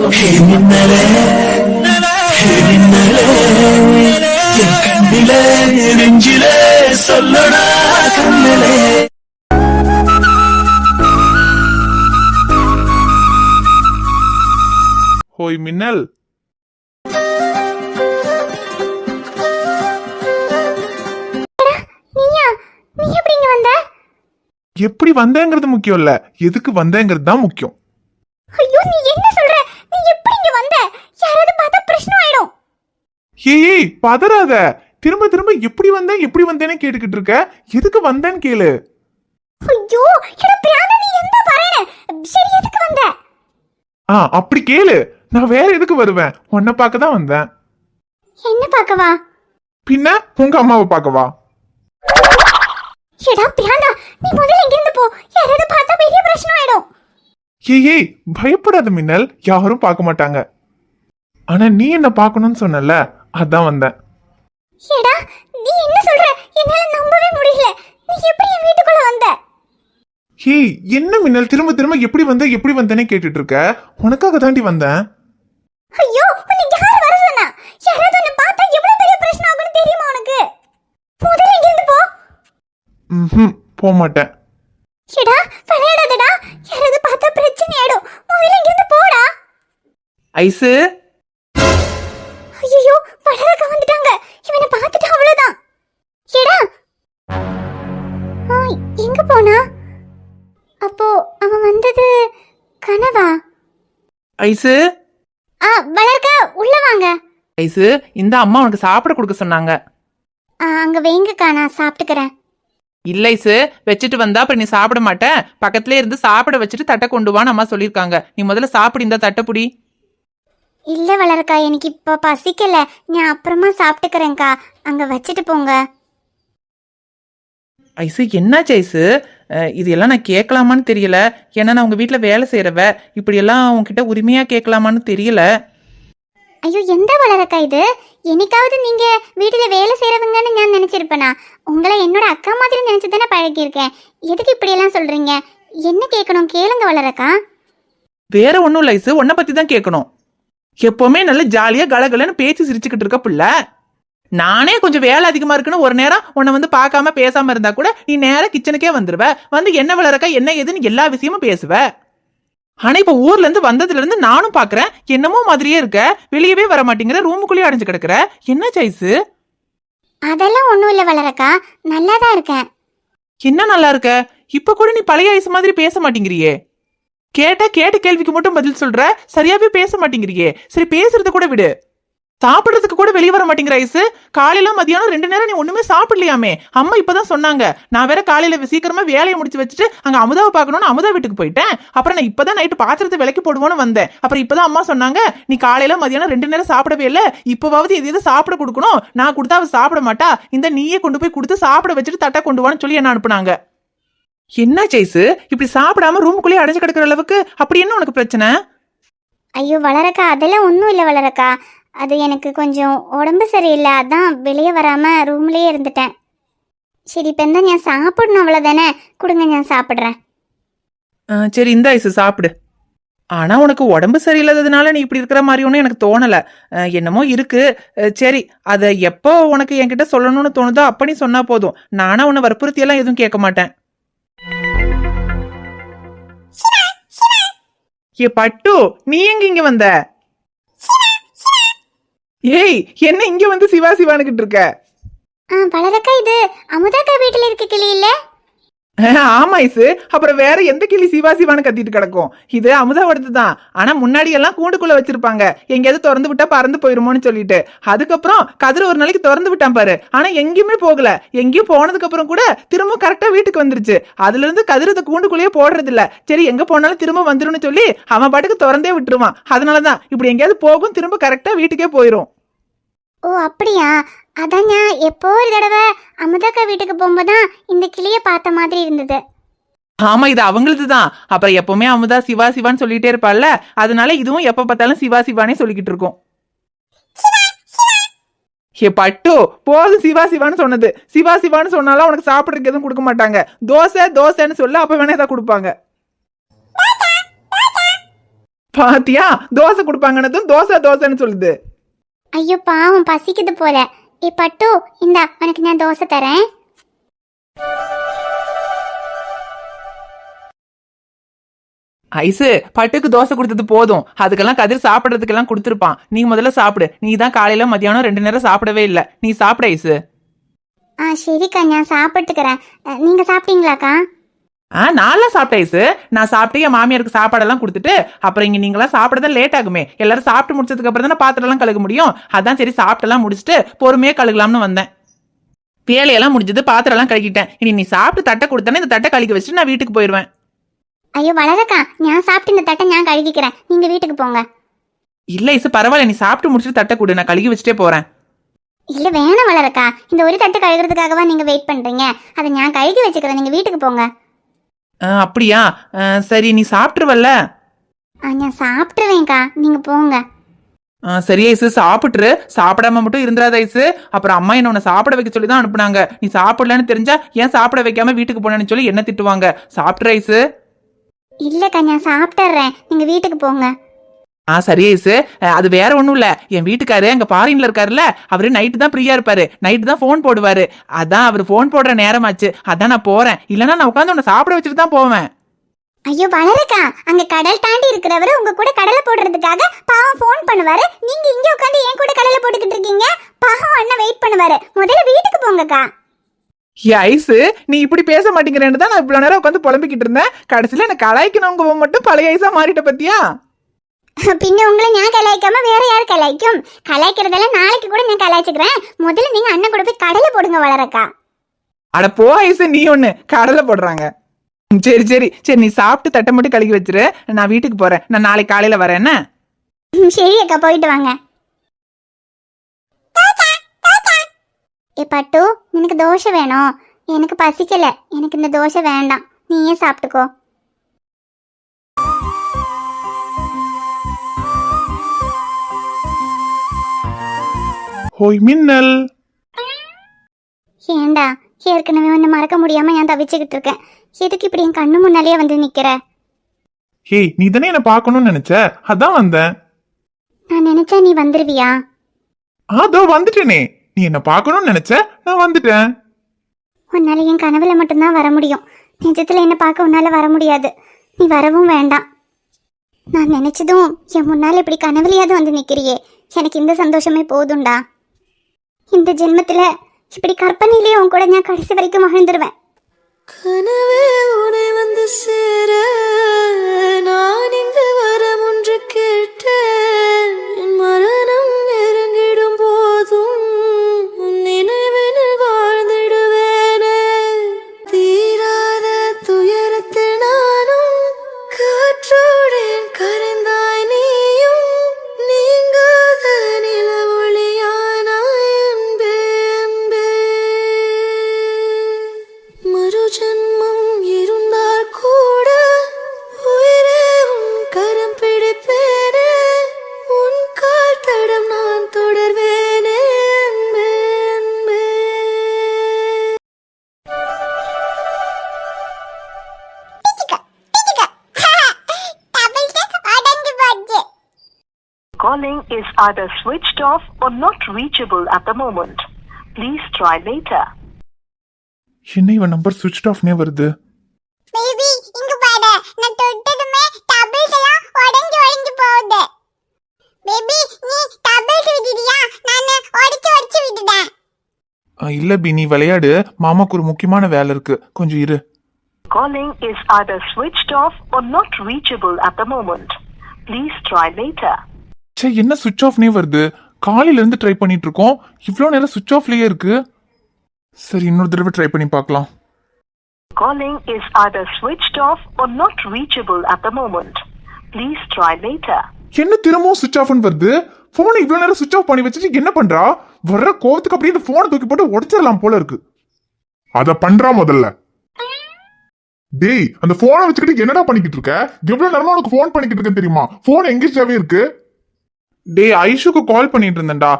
மின்னலே மின்னலே என் கண்ணிலே நெஞ்சிலே சொல்லடா கண்ணிலே. ஹோய் மின்னல், எப்படி வந்தேங்கிறது முக்கியம் இல்ல, எதுக்கு வந்தேங்கிறது தான் முக்கியம். ஐயோ நீ என்ன சொல்ற? நீ எப்படி இங்க வந்த? யாராவது பார்த்தா பிரச்சனை ஆயிடும். ஏய் பதறாத, திரும்ப திரும்ப எப்படி வந்தேன்னு கேட்டுக்கிட்டு இருக்க. எதுக்கு வந்தேன்னு கேளு. ஐயோ எட பிராணா, நீ என்ன பறேன? சரி எதுக்கு வந்த? அப்படி கேளு. நான் வேற எதுக்கு வருவேன்? உன்னை பார்க்க தான் வந்தேன். என்ன பார்க்கவா? பின்ன உங்க அம்மாவை பார்க்கவா? எடா பிராணா, நீ முதல்ல இங்க இருந்து போ. யாராவது பார்த்தா பெரிய பிரச்சனை ஆயிடும். ஏய் பயப்படாத மின்னல், யாரும் பார்க்க மாட்டாங்க. ஆனா நீ என்ன பார்க்கணும்னு சொன்னல, அதான் வந்தேன். எடா நீ என்ன சொல்ற? என்னால நம்பவே முடியல. நீ எப்படி என் வீட்டுக்குள்ள வந்த? ஏய் என்ன மின்னல், திரும்ப திரும்ப எப்படி வந்தேனே கேட்டுட்டு இருக்க. உனக்காக தாண்டி வந்தேன். ஐயோ உன்னை யார் வர சொன்னா? யாராவது உன்னை பார்த்தா எவ்வளவு பெரிய பிரச்சனை ஆகும்னு தெரியுமா உனக்கு? முதல்ல இங்க இருந்து போ. போக மாட்டேன். எடா விளையாடாதடா, யாராவது பார்த்தா பிரச்சனை ஆயிடும். முதல்ல இங்க இருந்து போடா. ஐசு, ஐயோ வளரக்க வந்துட்டாங்க. இவனை பார்த்துட்டு அவ்வளவுதான். எடா எங்க போனா? அப்போ அவன் வந்தது கனவா? ஐசு, வளர்க்க உள்ள வாங்க. ஐசு, இந்த அம்மா உனக்கு சாப்பிட கொடுக்க சொன்னாங்க. அங்க வைங்கக்கா, நான் சாப்பிட்டுக்கிறேன். இல்ல ஐசு, வச்சுட்டு வந்தா அப்புறம் நீ சாப்பிட மாட்டேன். பக்கத்துல இருந்து சாப்பிட வச்சுட்டு தட்டை கொண்டு வான்னு அம்மா சொல்லியிருக்காங்க. நீ முதல்ல சாப்பிடு, இந்த தட்டை புடி. இல்ல வளர்க்கா, எனக்கு இப்ப பசிக்கல. நான் அப்புறமா சாப்பிட்டுக்கிறேன்க்கா. அங்க வச்சுட்டு போங்க. ஐசு என்னாச்சு ஐசு? இது எல்லாம் நான் கேட்கலாமான்னு தெரியல. ஏன்னா நான் உங்க வீட்டுல வேலை செய்யறவ. இப்படி எல்லாம் உங்ககிட்ட உரிமையா கேட்கலாமான்னு தெரியல. ஐயோ எந்த வளரக்கா இது? என்னைக்காவது நீங்க வீட்டுல வேலை செய்யறவங்கன்னு நான் நினைச்சிருப்பேனா? உங்களை என்னோட அக்கா மாதிரி நினைச்சுதானே பழகியிருக்கேன். எதுக்கு இப்படி எல்லாம் சொல்றீங்க? என்ன கேட்கணும் கேளுங்க வளரக்கா. வேற ஒன்னும் இல்ல ஐசு, உன்னை பத்தி தான் கேட்கணும். எப்பவுமே நல்ல ஜாலியா கலகலன்னு பேச்சு சிரிச்சுக்கிட்டு இருக்க பிள்ளை. நானே கொஞ்சம் வேலை அதிகமா இருக்குன்னு ஒரு நேரம் உன்னை வந்து பார்க்காம பேசாம இருந்தா கூட நீ நேரம் கிச்சனுக்கே வந்துருவ. வந்து என்ன வளரக்கா என்ன ஏதுன்னு எல்லா விஷயமும் பேசுவ. ஆனா இப்ப ஊர்ல இருந்து வந்ததுல இருந்து நானும் பாக்குறேன், என்னமோ மாதிரியே இருக்க. வெளியவே வர மாட்டேங்கிற, ரூமுக்குள்ளேயே அடைஞ்சு கிடக்குற. என்ன ஐசு? அதெல்லாம் ஒண்ணும் இல்ல வளரக்கா, நல்லாதான் இருக்கேன். என்ன நல்லா இருக்க? இப்ப கூட நீ பழைய ஐசு மாதிரி பேச மாட்டேங்கிறியே. கேட்ட கேள்விக்கு மட்டும் பதில் சொல்ற, சரியாவே பேச மாட்டேங்கிறியே. சரி பேசுறத கூட விடு, சாப்பிடுறதுக்கு கூட வெளியே வர மாட்டேங்கிற ஐசு. காலையில மதியானம் 2 நேரம் நீ ஒண்ணுமே சாப்பிடலையாமே. அம்மா இப்பதான் சொன்னாங்க. நான் வேற காலையில சீக்கிரமா வேலையை முடிச்சு வச்சுட்டு அங்க அமுதாவை பார்க்கணும்னு அமுதா வீட்டுக்கு போயிட்டேன். அப்புறம் நான் இப்பதான் நைட்டு பாத்திரத்தை விலைக்கு போடுவோன்னு வந்தேன். அப்புறம் இப்பதான் அம்மா சொன்னாங்க, நீ காலையில மதியானம் 2 நேரம் சாப்பிடவே இல்ல, இப்பவாவது எது சாப்பிட கொடுக்கணும். நான் கொடுத்தா அவ சாப்பிட மாட்டா, இந்த நீயே கொண்டு போய் கொடுத்து சாப்பிட வச்சுட்டு தட்டை கொண்டு வான்னு சொல்லி என்ன அனுப்புனாங்க. என்ன ஐசு, இப்படி சாப்பிடாம ரூமுக்குள்ளேயே அடைஞ்சு கிடக்குற அளவுக்கு அப்படி என்ன உனக்கு பிரச்சனை? ஐயோ வளரக்கா, அதெல்லாம் ஒன்றும் இல்லை வளரக்கா. அது எனக்கு கொஞ்சம் உடம்பு சரியில்லை, அதான் வெளியே வராமல் ரூம்லேயே இருந்துட்டேன். சரி இப்போ இருந்தால் நான் சாப்பிடணும், அவ்வளோதானே. கொடுங்க நான் சாப்பிட்றேன். சரி இந்த ஐசு சாப்பிடு. ஆனா உனக்கு உடம்பு சரியில்லாததுனால நீ இப்படி இருக்கிற மாதிரி ஒன்றும் எனக்கு தோணலை. என்னமோ இருக்கு. சரி, அதை எப்போ உனக்கு என்கிட்ட சொல்லணும்னு தோணுதோ அப்ப நீ சொன்னா போதும். நானா உன்னை வற்புறுத்தியெல்லாம் எதுவும் கேட்க மாட்டேன். ஏ பட்டு, நீ எங்க இங்க வந்த? ஏய் என்ன இங்க வந்து சிவா சிவானுக்கிட்டு இருக்க? பலரக்கா, இது அமுதாக்கா வீட்டுல இருக்க கிளி இல்ல? ஆமா ஐசு, அப்புறம் வேற எந்த கிளி சிவா சிவான்னு கத்திட்டு கிடக்கும்? இது அமுதாவோடது தான். ஆனா முன்னாடி எல்லாம் கூண்டுக்குள்ள வச்சிருப்பாங்க, எங்கேயாவது திறந்து விட்டா பறந்து போயிருமோன்னு சொல்லிட்டு. அதுக்கப்புறம் கதிர ஒரு நாளைக்கு திறந்து விட்டான் பாரு, ஆனா எங்கேயுமே போகல. எங்கேயும் போனதுக்கு அப்புறம் கூட திரும்ப கரெக்டா வீட்டுக்கு வந்துருச்சு. அதுல இருந்து கதிரத கூண்டுக்குள்ளேயே போடுறது இல்ல. சரி எங்க போனாலும் திரும்ப வந்துரும்னு சொல்லி அவன் பாட்டுக்கு திறந்தே விட்டுருவான். அதனாலதான் இப்படி எங்கேயாவது போகும், திரும்ப கரெக்டா வீட்டுக்கே போயிரும். ஓ அப்படியா? அதான் நான் எப்போ ஒரு தடவை அமுதாக்கா வீட்டுக்கு போகும்போதுதான் இந்த கிளிய பார்த்த மாதிரி இருந்தது. ஆமா இது அவங்களது தான். அப்புறம் எப்பவுமே அமுதா சிவா சிவான்னு சொல்லிட்டே இருப்பாள்ல, அதனால இதுவும் எப்ப பார்த்தாலும் சிவா சிவானே சொல்லிக்கிட்டு இருக்கும். ஏ பட்டு, போதும் சிவா சிவான்னு சொன்னது. சிவா சிவான்னு சொன்னாலும் உனக்கு சாப்பிட்றதுக்கு எதுவும் கொடுக்க மாட்டாங்க. தோசை தோசைன்னு சொல்ல, அப்ப வேணா ஏதாவது கொடுப்பாங்க. பாத்தியா, தோசை கொடுப்பாங்கன்னதும் தோசை தோசைன்னு சொல்லுது. ஐயோ பாவம், பசிக்குது போல. பட்டு இந்தா, உனக்கு நான் தோசை தரேன். ஐசு, பட்டுக்கு தோசை கொடுத்தது போதும். அதுக்கெல்லாம் கதிர் சாப்பிடறதுக்கெல்லாம் கொடுத்துருப்பான். நீ முதல்ல சாப்பிடு. நீ தான் காலையில மத்தியானம் 2 நேரம் சாப்பிடவே இல்லை. நீ சாப்பிட ஐசு. சரிக்கா, நான் சாப்பிட்டுக்கிறேன். நீங்க சாப்பிட்டீங்களாக்கா? நான்லாம் சாப்பிட்டேன் ஐசு. நான் சாப்பிட்டு என் மாமியாருக்கு சாப்பாடெல்லாம் கொடுத்துட்டு அப்புறம் இங்க நீங்களாம் சாப்பிடதான் லேட் ஆகுமே. எல்லாரும் சாப்பிட்டு முடிச்சதுக்கு அப்புறம் தானே பாத்திரம் எல்லாம் கழுக முடியும். அதான் சரி சாப்பிட்டெல்லாம் முடிச்சுட்டு பொறுமையா கழுகலாம்னு வந்தேன். வேலையெல்லாம் முடிஞ்சது, பாத்திரம் எல்லாம் கழுகிட்டேன். இனி நீ சாப்பிட்டு தட்டை கொடுத்தானே இந்த தட்டை கழுகி வச்சுட்டு நான் வீட்டுக்கு போயிடுவேன். ஐயோ வளரக்கா, நான் சாப்பிட்டு இந்த தட்டை நான் கழுகிக்கிறேன். நீங்க வீட்டுக்கு போங்க. இல்ல ஐசு, பரவாயில்ல. நீ சாப்பிட்டு முடிச்சுட்டு தட்டை கொடு, நான் கழுகி வச்சுட்டே போறேன். இல்ல வேணாம் வளரக்கா, இந்த ஒரு தட்டு கழுகுறதுக்காகவா நீங்க வெயிட் பண்றீங்க? அதை நான் கழுகி வச்சுக்கிறேன். நீங்க வீட்டுக்கு போங்க. அப்படியா? சரி, நீ சாப்பிட்டுருவல்ல? நான் சாப்பிட்டுருவேன்க்கா, நீங்க போங்க. சரி ஐசு, சாப்பிட்டுரு. சாப்பிடாம மட்டும் இருந்துடாத ஐசு. அப்புறம் அம்மா என்ன உன்னை சாப்பிட வைக்க சொல்லி தான் அனுப்புனாங்க. நீ சாப்பிடலன்னு தெரிஞ்சா ஏன் சாப்பிட வைக்காம வீட்டுக்கு போனேன்னு சொல்லி என்ன திட்டுவாங்க. சாப்பிட்டுரு ஐசு. இல்லக்கா, நான் சாப்பிட்டுறேன். நீங்க வீட்டுக்கு போங்க. சரி ஐசு. அது வேற ஒண்ணும் இல்ல. என் வீட்டுக்காரு அங்க ஃபாரின்ல இருக்காருல்ல, அவரு நைட்டு தான் ஃப்ரீயா இருப்பாரு. நைட்டு தான் போன் போடுவாரு. அதான் அவர் போன் போடுற நேரமாச்சு. அதான் நான் போறேன். இல்லன்னா நான் உட்காந்து உன்னை சாப்பிட வச்சுட்டு தான் போவேன். ஐயோ வளரக்கா, அங்க கடல் தாண்டி இருக்கிறவரு உங்க கூட கடலை போடுறதுக்காக பாவம் போன் பண்ணுவாரு. நீங்க இங்க உட்காந்து என் கூட கடலை போட்டுக்கிட்டு இருக்கீங்க. பாவம் அண்ணன் வெயிட் பண்ணுவாரு. முதல்ல வீட்டுக்கு போங்கக்கா. ஐசு, நீ இப்படி பேச மாட்டேங்கிறேன்னு தான் நான் இவ்வளவு நேரம் உட்காந்து புலம்பிக்கிட்டு இருந்தேன். கடைசியில எனக்கு கலாய்க்கணுங்க மட்டும் பழைய ஐசா மாறிட்ட பத்தியா? பின்ன உங்களை நான் கலாய்க்காம வேற யார் கலாய்க்கும்? கலாய்க்கிறதெல்லாம் நாளைக்கு கூட நான் கலாய்ச்சிக்கிறேன். முதல்ல நீங்க அண்ணன் கூட போய் கடலை போடுங்க வளரக்கா. அட போ ஐசு, நீ ஒண்ணு கடலை போடுறாங்க. சரி சரி சரி, நீ சாப்பிட்டு தட்டை மட்டும் கழுகி வச்சிரு. நான் வீட்டுக்கு போறேன். நான் நாளைக்கு காலையில வரேன். என்ன? சரி அக்கா, போயிட்டு வாங்க. பட்டு, எனக்கு தோசை வேணும். எனக்கு பசிக்கல. எனக்கு இந்த தோசை வேண்டாம். நீயே சாப்பிட்டுக்கோ. ஹோய் மின்னல். ஏண்டா, ஏற்கனவே ஒன்று மறக்க முடியாம நான் தவிச்சுக்கிட்டு இருக்கேன். எதுக்கு இப்படி என் கண்ணு முன்னாலேயே வந்து நிக்கிற? ஹேய், நீ தானே என்ன பார்க்கணும்னு நினைச்ச, அதான் வந்தேன். நான் நினைச்சா நீ வந்துருவியா? அதோ வந்துட்டேனே. நீ என்ன பார்க்கணும்னு நினைச்ச, நான் வந்துட்டேன். உன்னால என் கனவுல மட்டும்தான் வர முடியும். நிஜத்துல என்ன பார்க்க உன்னால வர முடியாது. நீ வரவும் வேண்டாம். நான் நினைச்சதும் என் முன்னால இப்படி கனவுலையாவது வந்து நிக்கிறியே, எனக்கு இந்த சந்தோஷமே போதும்டா. இந்த ஜென்மத்துல இப்படி கற்பனையிலேயே உன் கூட நான் கடைசி வரைக்கும் மகிழ்ந்துருவேன். கனவே உனை வந்து சேர நான் இங்கு வரம் ஒன்று கேட்டேன். மரணம் நெருங்கிடும் போதும் உன் நினைவினில் வாழ்ந்திடுவேனே. தீராத துயரத்தில் நானும் காற்றோடேன் கரைந்தாய் நீயும். நீங்காத நிலவொளியானாய் அன்பே அன்பே. மறு ஜென்மம் இருந்தால் கூட உயிரே உன் கரம் பிடிப்பேனே. உன் கால் தடம் நான் தொடர்வேனே அன்பே அன்பே. Calling is either switched off or not reachable at the moment. Please try later. என்ன இவன் நம்பர் சுவிட்ச் ஆஃப்னே வருது. பேபி, இங்க பாரு. நான் தொட்டதுமே டபிள்ஸ் எல்லாம் உடைஞ்சு போகுது. பேபி, நீ டபிள்ஸ் விடுறியா? நான் உடைச்சு விடுறேன். இல்ல பி, நீ விளையாடு. மாமாக்கு ஒரு முக்கியமான வேலை இருக்கு, கொஞ்சம் இரு. Calling is either switched off or not reachable at the moment. Please try later. சே, என்ன சுவிட்ச் ஆஃப்னே வருது? காலையில இருந்து ட்ரை பண்ணிட்டு இருக்கோம். இவ்வளோ நேரம் சுவிட்ச் ஆஃப்லயே இருக்கு. சரி, இன்னொரு தடவை ட்ரை பண்ணி பார்க்கலாம். Calling is either switched off or not reachable at the moment. Please try later. என்ன திரும்பவும் சுவிட்ச் ஆஃப்னு வருது? போனை இவ்வளவு நேரம் சுவிட்ச் ஆஃப் பண்ணி வச்சுட்டு என்ன பண்றா? வர்ற கோவத்துக்கு அப்படியே இந்த போனை தூக்கி போட்டு உடைச்சிடலாம் போல இருக்கு. அத பண்றா முதல்ல. டேய், அந்த போனை வச்சுக்கிட்டு என்னடா பண்ணிக்கிட்டு இருக்க? எவ்வளவு நேரமா உனக்கு போன் பண்ணிக்கிட்டு இருக்கேன் தெரியுமா? போன் எங்கேஜாவே இருக்கு. டே, ஐஷுக்கு கால் பண்ணிட்டு இருந்தேன்டா.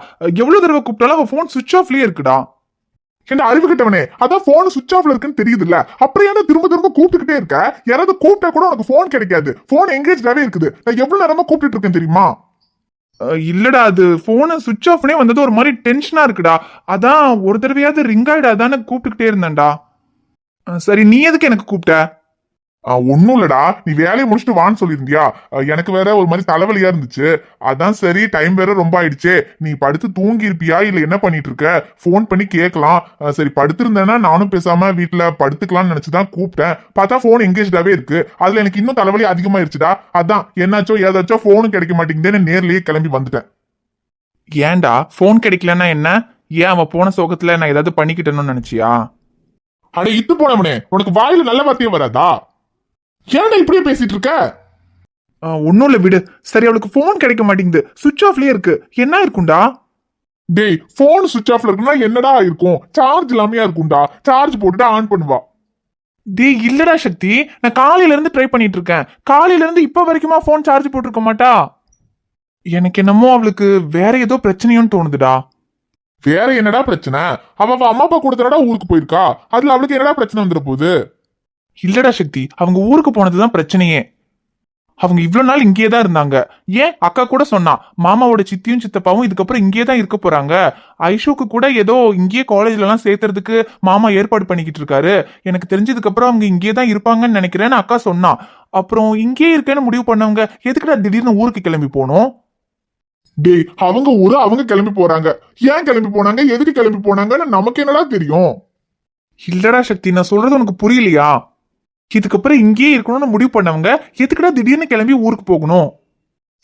எவ்வளவு தடவை கூப்பிட்டாலும் அவ போன் சுவிட்ச் ஆஃப்லயே இருக்குடா. என்ன அறிவு கிட்டவனே, அதான் போன் சுவிட்ச் ஆஃப்ல இருக்குன்னு தெரியுதுல்ல, அப்புறம் ஏன்னா திரும்ப திரும்ப கூப்பிட்டுக்கிட்டே இருக்க? யாராவது கூப்பிட்டா கூட உனக்கு போன் கிடைக்காது, போன் எங்கேஜாவே இருக்குது. நான் எவ்வளவு நேரமா கூப்பிட்டு இருக்கேன் தெரியுமா? இல்லடா, அது போனை சுவிட்ச் ஆஃப்னே வந்தது ஒரு மாதிரி டென்ஷனா இருக்குடா. அதான் ஒரு தடவையாவது ரிங் ஆயிடாதான்னு கூப்பிட்டுக்கிட்டே இருந்தேன்டா. சரி, நீ எதுக்கு எனக்கு கூப்பிட்ட? ஒன்னும் இல்லடா, நீ வேலையை முடிச்சுட்டு வான்னு சொல்லியிருந்தியா? எனக்கு வேற ஒரு மாதிரி தலைவலியா இருந்துச்சு. அதான் சரி, டைம் வேற ரொம்ப ஆயிடுச்சே, நீ படுத்து தூங்கி இருப்பியா இல்ல என்ன பண்ணிட்டு இருக்க, போன் பண்ணி கேட்கலாம். சரி, படுத்திருந்தேன்னா நானும் பேசாம வீட்டுல படுத்துக்கலாம்னு நினைச்சுதான் கூப்பிட்டேன். பார்த்தா போன் எங்கேஜாவே இருக்கு. அதுல எனக்கு இன்னும் தலைவலி அதிகமாயிருச்சுடா. அதான் என்னாச்சோ ஏதாச்சோ போனும் கிடைக்க மாட்டேங்குதுன்னு நேர்லயே கிளம்பி வந்துட்டேன். ஏன்டா போன் கிடைக்கலன்னா என்ன? ஏன் அவன் போன சோகத்துல நான் ஏதாவது பண்ணிக்கிட்டேன்னு நினைச்சியா? அட இத்து போனவனே, உனக்கு வாயில நல்ல வார்த்தையே வராதா? ஏன்டா இப்படியே பேசிட்டு இருக்க? ஒன்னும் இல்ல, விடு. சரி, அவளுக்கு போன் கிடைக்க மாட்டேங்குது, சுவிட்ச் ஆஃப்லயே இருக்கு. என்ன இருக்கும்டா? டேய், போன் சுவிட்ச் ஆஃப்ல இருக்குன்னா என்னடா இருக்கும்? சார்ஜ் இல்லாமையா இருக்கும்டா. சார்ஜ் போட்டுட்டு ஆன் பண்ணுவா. டேய் இல்லடா சக்தி, நான் காலையில இருந்து ட்ரை பண்ணிட்டு இருக்கேன். காலையில இருந்து இப்ப வரைக்குமா போன் சார்ஜ் போட்டிருக்க மாட்டா? எனக்கு என்னமோ அவளுக்கு வேற ஏதோ பிரச்சனையோன்னு தோணுதுடா. வேற என்னடா பிரச்சனை? அவ அம்மா அப்பா கூட ஊருக்கு போயிருக்கா. அதுல அவளுக்கு என்னடா பிரச்சனை வந்துட போகுது? இல்லடா சக்தி, அவங்க ஊருக்கு போனதுதான் பிரச்சனையே. அவங்க இவ்வளவு நாள் இங்கேயே தான் இருந்தாங்க. ஏன் அக்கா கூட சொன்னா, மாமாவோட சித்தியும் சித்தப்பாவும் இதுக்கப்புறம் இங்கேயே தான் இருக்க போறாங்க. ஐஷுக்கு கூட ஏதோ இங்கேயே காலேஜ்ல எல்லாம் சேர்த்துறதுக்கு மாமா ஏற்பாடு பண்ணிக்கிட்டு இருக்காரு. எனக்கு தெரிஞ்சதுக்கு அப்புறம் அவங்க இங்கேயே தான் இருப்பாங்கன்னு நினைக்கிறேன்னு அக்கா சொன்னா. அப்புறம் இங்கேயே இருக்கேன்னு முடிவு பண்ணவங்க எதுக்குடா திடீர்னு ஊருக்கு கிளம்பி போனோம்? டேய், அவங்க ஊரு அவங்க கிளம்பி போறாங்க. ஏன் கிளம்பி போனாங்க, எதுக்கு கிளம்பி போனாங்கன்னு நமக்கு என்னடா தெரியும்? இல்லடா சக்தி, நான் சொல்றது உனக்கு புரியலையா? இதுக்கப்புறம் இங்கேயே இருக்கணும்னு முடிவு பண்ணவங்க எதுக்குடா திடீர்னு கிளம்பி ஊருக்கு போகணும்?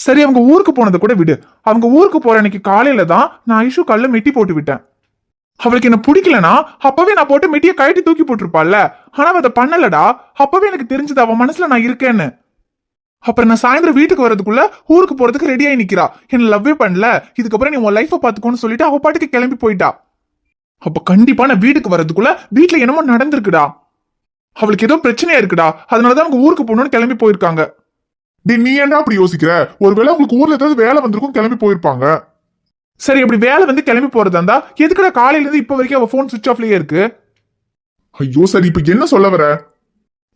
சரி, அவங்க ஊருக்கு போனதை கூட விடு. அவங்க ஊருக்கு போற அன்னைக்கு காலையில தான் நான் ஐஷு கல்ல மெட்டி போட்டு விட்டேன். அவளுக்கு என்ன பிடிக்கலனா அப்பவே நான் போட்டு மெட்டியை கழட்டி தூக்கி போட்டிருப்பாள்ல. ஆனா அவ அதை பண்ணலடா. அப்பவே எனக்கு தெரிஞ்சது அவன் மனசுல நான் இருக்கேன்னு. அப்புறம் நான் சாயந்தரம் வீட்டுக்கு வரதுக்குள்ள ஊருக்கு போறதுக்கு ரெடி ஆகி நிக்கிறா. என்ன லவ்வே பண்ணல, இதுக்கப்புறம் நீ உன் லைஃப பாத்துக்கோன்னு சொல்லிட்டு அவ பாட்டுக்கு கிளம்பி போயிட்டா. அப்ப கண்டிப்பா நான் வீட்டுக்கு வரதுக்குள்ள வீட்டுல என்னமோ நடந்திருக்குடா. அவளுக்கு ஏதோ பிரச்சனையா இருக்குடா. அதனாலதான் அவங்க ஊருக்கு போகணும்னு கிளம்பி போயிருக்காங்க. டேய், நீ ஏன்டா அப்படி யோசிக்கிற? ஒருவேளை உங்களுக்கு ஊர்ல ஏதாவது வேலை வந்திருக்கும், கிளம்பி போயிருப்பாங்க. சரி, அப்படி வேலை வந்து கிளம்பி போறதா இருந்தா எதுக்குடா காலையில இருந்து இப்ப வரைக்கும் அவ போன் சுவிட்ச் ஆஃப்லயே இருக்கு? ஐயோ, சரி, இப்ப என்ன சொல்ல வர?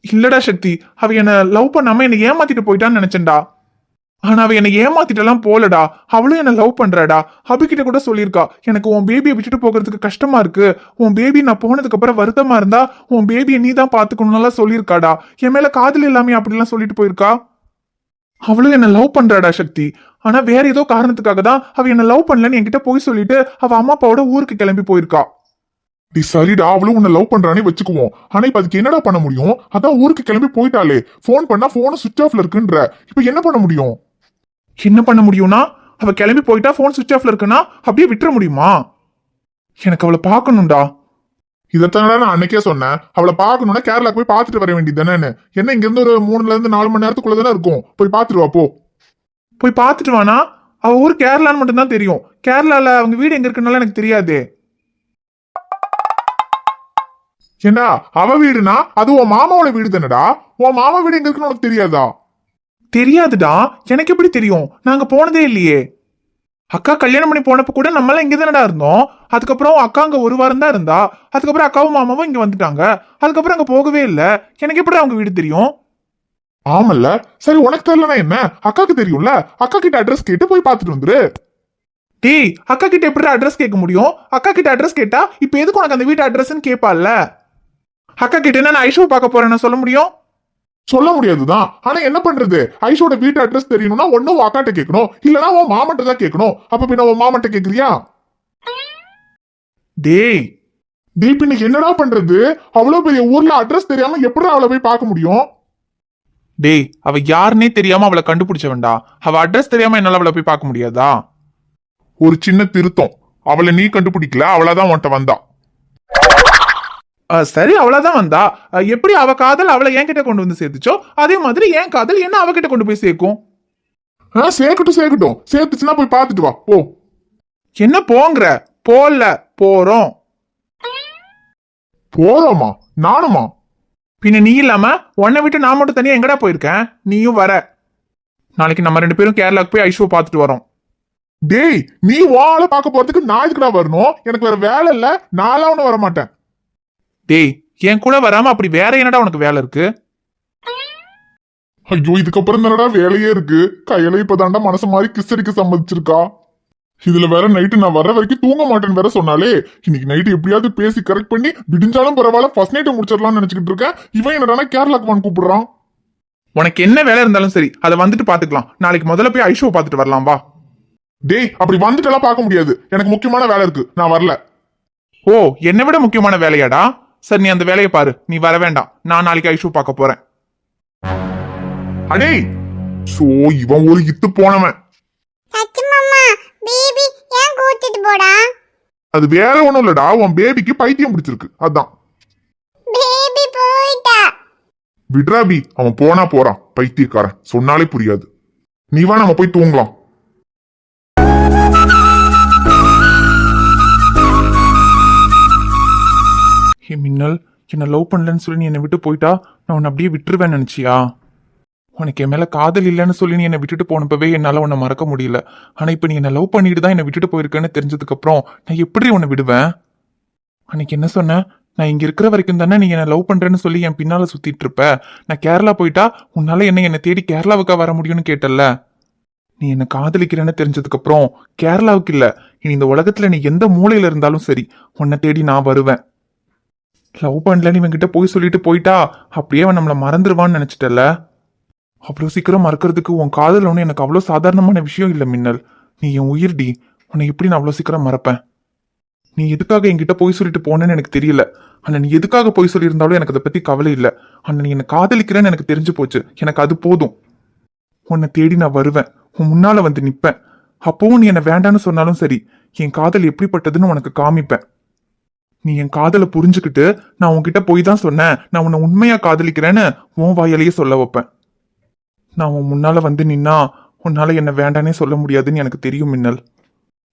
இல்லடா சக்தி, அவ என்ன லவ் பண்ணாம என்ன ஏமாத்திட்டு போயிட்டான்னு நினைச்சேன்டா. ஆனா அவ என்ன ஏமாத்திட்டெல்லாம் போலடா. அவளும் என்ன லவ் பண்றாடா. அபிகிட்ட கூட சொல்லியிருக்கா, எனக்கு உன் பேபியை விட்டுட்டு போகிறதுக்கு கஷ்டமா இருக்கு, உன் பேபி நான் போனதுக்கு அப்புறம் வருத்தமா இருந்தா உன் பேபியை நீ தான் பாத்துக்கணும்லாம் சொல்லியிருக்காடா. என் மேல காதல் இல்லாம அப்படிலாம் சொல்லிட்டு போயிருக்கா. அவளும் என்ன லவ் பண்றாடா சக்தி. ஆனா வேற ஏதோ காரணத்துக்காக தான் அவ என்ன லவ் பண்ணலன்னு என்கிட்ட போய் சொல்லிட்டு அவ அம்மா அப்பாவோட ஊருக்கு கிளம்பி போயிருக்கா. நீ சரிடா, அவளும் உன்னை லவ் பண்றானே வச்சுக்குவோம். ஆனா இப்ப அதுக்கு என்னடா பண்ண முடியும்? அதான் ஊருக்கு கிளம்பி போயிட்டாலே. போன் பண்ணா போன் சுவிட்ச் ஆஃப்ல இருக்குன்ற. இப்ப என்ன பண்ண முடியும்? என்ன பண்ண முடியும்னா, அவ கிளம்பி போயிட்டா போன் சுவிட்ச் ஆஃப்ல இருக்குன்னா அப்படியே விட்டுற முடியுமா? எனக்கு அவளை பார்க்கணும்டா. இதைத்தானடா நான் அன்னைக்கே சொன்னேன். அவளை பார்க்கணும்னா கேரளாக்கு போய் பார்த்துட்டு வர வேண்டியது தானே. என்ன இங்க இருந்து ஒரு 3ல இருந்து 4 மணி நேரத்துக்குள்ள தானே இருக்கும். போய் பார்த்துட்டு வா, போ. போய் பார்த்துட்டு வானா? அவ ஊர் கேரளான்னு மட்டும் தான் தெரியும். கேரளால அவங்க வீடு எங்க இருக்குன்னால எனக்கு தெரியாதே. ஏண்டா, அவ வீடுனா அது உன் மாமாவோட வீடு தானடா. உன் மாமா வீடு எங்க இருக்குன்னு உனக்கு தெரியாதா? தெரியாதுடா, எனக்கு எப்படி தெரியும்? நாங்க போனதே இல்லையே. அக்கா கல்யாணம் பண்ணி போனப்ப கூட நம்மளாம் இங்க தானடா இருந்தோம். அதுக்கப்புறம் அக்கா அங்க ஒரு வாரம் தான் இருந்தா. அதுக்கப்புறம் அக்காவும் மாமாவும் இங்க வந்துட்டாங்க. அதுக்கப்புறம் அங்க போகவே இல்ல. எனக்கு எப்படி அவங்க வீடு தெரியும்? ஆமல்ல. சரி, உனக்கு தெரியலனா என்ன, அக்காக்கு தெரியும்ல. அக்கா கிட்ட அட்ரஸ் கேட்டு போய் பார்த்துட்டு வந்துரு. டேய், அக்கா கிட்ட எப்படி அட்ரஸ் கேட்க முடியும்? அக்கா கிட்ட அட்ரஸ் கேட்டா இப்ப எதுக்கு உனக்கு அந்த வீட்டு அட்ரஸ்ன்னு கேட்பால. அக்கா கிட்ட என்ன, நான் ஐஷோ பார்க்க போறேன்னு சொல்ல முடியும்? சொல்ல முடியாதுதான். ஆனா என்ன பண்றது? ஐஷோட வீட்டு அட்ரஸ் தெரியணும்னா ஒண்ணு உன் அக்காட்ட கேட்கணும், இல்லனா உன் மாமட்ட தான் கேட்கணும். அப்ப பின்ன உன் மாமட்ட கேக்குறியா? டேய் பின்ன என்னடா பண்றது? அவ்வளவு பெரிய ஊர்ல அட்ரஸ் தெரியாம எப்படி அவளை போய் பார்க்க முடியும்? டேய், அவ யாருன்னே தெரியாம அவளை கண்டுபிடிச்சவன்டா. அவ அட்ரஸ் தெரியாம என்னால அவளை போய் பார்க்க முடியாதா? ஒரு சின்ன திருத்தம். அவளை நீ கண்டுபிடிக்கல, அவளாதான் உன்ட்ட வந்தா. சரி, அவளாதான் வந்தா. எப்படி அவ காதல் அவளை என்கிட்ட கொண்டு வந்து சேர்த்துச்சோ அதே மாதிரி என் காதல் என்ன அவகிட்ட கொண்டு போய் சேர்க்கும். சேர்க்கட்டும். சேர்த்துச்சுன்னா போய் பார்த்துட்டு வா, போ. என்ன போங்கிற? போல, போறோம். போறோமா? நானுமா? பின்ன நீ இல்லாம உன்னை விட்டு நான் மட்டும் தனியா எங்கடா போயிருக்கேன்? நீயும் வர. நாளைக்கு நம்ம 2 பேரும் கேரளாக்கு போய் ஐஷோ பார்த்துட்டு வரோம். டேய் நீ வாழ பார்க்க போறதுக்கு நான் இதுக்குடா வரணும்? எனக்கு வேற வேலை இல்ல, நான்லாம் ஒன்னும் வர மாட்டேன். டேய் என் கூட வராம அப்படி வேற என்னடா உனக்கு வேலை இருக்கு? ஐயோ இதுக்கப்புறம் தானடா வேலையே இருக்கு. கையில இப்பதான்டா மனசு மாதிரி கிஸ்டடிக்க சம்மதிச்சிருக்கா. இதுல வேற நைட்டு நான் வர வரைக்கும் தூங்க மாட்டேன்னு வேற சொன்னாலே. இன்னைக்கு நைட்டு எப்படியாவது பேசி கரெக்ட் பண்ணி விடிஞ்சாலும் பரவாயில்ல ஃபர்ஸ்ட் நைட்டை முடிச்சிடலாம்னு நினைச்சுக்கிட்டு இருக்கேன். இவன் என்னடா கேரளாக்கு வான்னு கூப்பிடுறான். உனக்கு என்ன வேலை இருந்தாலும் சரி அதை வந்துட்டு பாத்துக்கலாம். நாளைக்கு முதல்ல போய் ஐஷோ பாத்துட்டு வரலாம் வா. டேய் அப்படி வந்துட்டு எல்லாம் பார்க்க முடியாது, எனக்கு முக்கியமான வேலை இருக்கு, நான் வரல. ஓ என்னை விட முக்கியமான வேலையாடா? சரி நீ அந்த வேலையை பாரு, நீ வர வேண்டாம். நான் நாளைக்கு ஐஷோ பார்க்க போறேன். அடே சோ இவன் ஒரு இத்து போனவன். சச்சு மாமா பேபி ஏன் கூட்டிட்டு போடா? அது வேற ஒண்ணும் இல்லடா, உன் பேபிக்கு பைத்தியம் பிடிச்சிருக்கு அதான். பேபி போயிட்டா. விட்ராபி, அவன் போனா போறான் பைத்தியக்காரன், சொன்னாலே புரியாது. நீ வா நம்ம போய் தூங்கலாம். ஹே மின்னல், என்ன லவ் பண்ணலன்னு சொல்லி நீ என்னை விட்டு போயிட்டா நான் உன்னை அப்படியே விட்டுருவேன்னு நினைச்சியா? உனக்கு என் மேல காதல் இல்லைன்னு சொல்லி நீ என்னை விட்டுட்டு போனப்பவே என்னால உன்னை மறக்க முடியல. ஆனா இப்ப நீ என்ன லவ் பண்ணிட்டு தான் என்னை விட்டுட்டு போயிருக்கேன்னு தெரிஞ்சதுக்கு அப்புறம் நான் எப்படி உன்னை விடுவேன்? அன்னைக்கு என்ன சொன்ன? நான் இங்க இருக்கிற வரைக்கும் தானே நீ என்ன லவ் பண்றேன்னு சொல்லி என் பின்னால சுத்திட்டு இருப்ப. நான் கேரளா போயிட்டா உன்னால என்னை தேடி கேரளாவுக்கா வர முடியும்னு கேட்டல்ல. நீ என்ன காதலிக்கிறேன்னு தெரிஞ்சதுக்கு அப்புறம் கேரளாவுக்கு இல்ல, இனி இந்த உலகத்துல நீ எந்த மூலையில இருந்தாலும் சரி உன்னை தேடி நான் வருவேன். லவ் பண்ணலன்னு இவன்கிட்ட போய் சொல்லிட்டு போயிட்டா அப்படியே அவன் நம்மளை மறந்துடுவான்னு நினைச்சிட்டல. அவ்வளோ சீக்கிரம் மறக்கிறதுக்கு உன் காதல் ஒன்று எனக்கு அவ்வளோ சாதாரணமான விஷயம் இல்லை மின்னல். நீ என் உயிர்டி, உன்னை எப்படி நான் அவ்வளோ சீக்கிரம் மறப்பேன்? நீ எதுக்காக என்கிட்ட போய் சொல்லிட்டு போனேன்னு எனக்கு தெரியல. ஆனால் நீ எதுக்காக போய் சொல்லியிருந்தாலும் எனக்கு அதை பற்றி கவலை இல்லை. ஆனால் நீ என்னை காதலிக்கிறேன்னு எனக்கு தெரிஞ்சு போச்சு, எனக்கு அது போதும். உன்னை தேடி நான் வருவேன், உன் முன்னால வந்து நிற்பேன். அப்பவும் நீ என்னை வேண்டான்னு சொன்னாலும் சரி, என் காதல் எப்படிப்பட்டதுன்னு உனக்கு காமிப்பேன். நீ என் காதலை புரிஞ்சுக்கிட்டு நான் உன்கிட்ட போய் தான் சொன்னேன் நான் உன்னை உண்மையா காதலிக்கிறேன்னு உன் வாயாலேயே சொல்ல வைப்பேன். நான் உன் முன்னால வந்து நின்னா உன்னால என்ன வேண்டானே சொல்ல முடியாதுன்னு எனக்கு தெரியும் மின்னல்.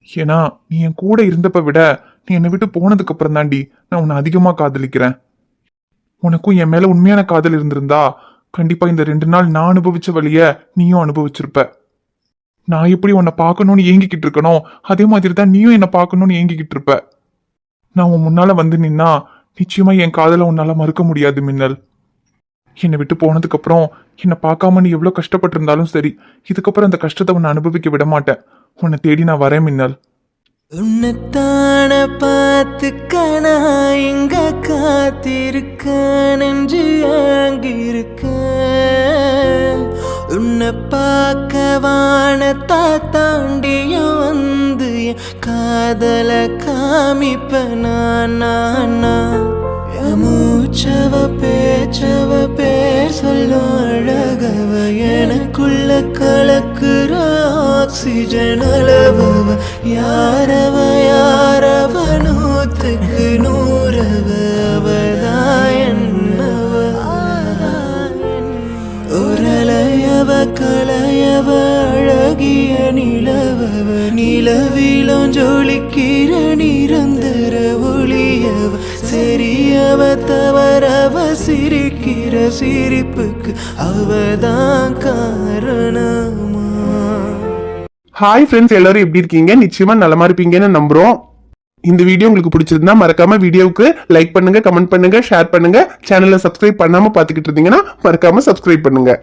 ஏன்னா நீ என் கூட இருந்தப்ப விட நீ என்னை விட்டு போனதுக்கு அப்புறம் தாண்டி நான் உன்னை அதிகமா காதலிக்கிறேன். உனக்கும் என் மேல உண்மையான காதல் இருந்திருந்தா கண்டிப்பா இந்த 2 நாள் நான் அனுபவிச்ச வழிய நீயும் அனுபவிச்சிருப்ப. நான் எப்படி உன்னை பார்க்கணும்னு ஏங்கிக்கிட்டு இருக்கணும், அதே மாதிரி தான் நீயும் என்னை பார்க்கணும்னு ஏங்கிக்கிட்டு இருப்ப. நான் உன் முன்னால வந்து நின்னா நிச்சயமா என் காதலை உன்னால மறுக்க முடியாது மின்னல். என்னை விட்டு போனதுக்கு அப்புறம் என்னை பார்க்காம நீ எவ்வளவு கஷ்டப்பட்டிருந்தாலும் சரி, இதுக்கப்புறம் அந்த கஷ்டத்தை உன்னை அனுபவிக்க விட மாட்டேன். உன்னை தேடி நான் வரேன் மின்னல். உன்னைத்தான பார்த்துக்க நான் இங்க காத்திருக்க, நெஞ்சு அங்கிருக்க. உன்னை பார்க்க வானத்தா தாண்டியும் வந்து காதல காமிப்ப நான். மூச்சவ பேச்சவ பேர் சொல்லும் அழகவ, எனக்குள்ள கலக்குற ஆக்சிஜன் அளவவ. யாரவ யாரவ 100க்கு 100 அவதான் என்னவ. ஒரலையவ கலையவ அழகிய நிலவவ, நிலவிலும் ஜொலிக்கிற நிரந்தர ஒளியவ. சரியவ தவறவ சிரிக்கிற சிரிப்புக்கு அவதான் காரணமா. ஹாய் ஃப்ரெண்ட்ஸ், எல்லாரும் எப்படி இருக்கீங்க? நிச்சயமா நலமா இருப்பீங்கன்னு நம்புறோம். இந்த வீடியோ உங்களுக்கு பிடிச்சிருந்தா மறக்காம வீடியோவுக்கு லைக் பண்ணுங்க, கமெண்ட் பண்ணுங்க, ஷேர் பண்ணுங்க. சேனலை சப்ஸ்கிரைப் பண்ணாம பாத்துக்கிட்டு இருந்தீங்கன்னா மறக்காம சப்ஸ்கிரைப் பண்ணுங்க.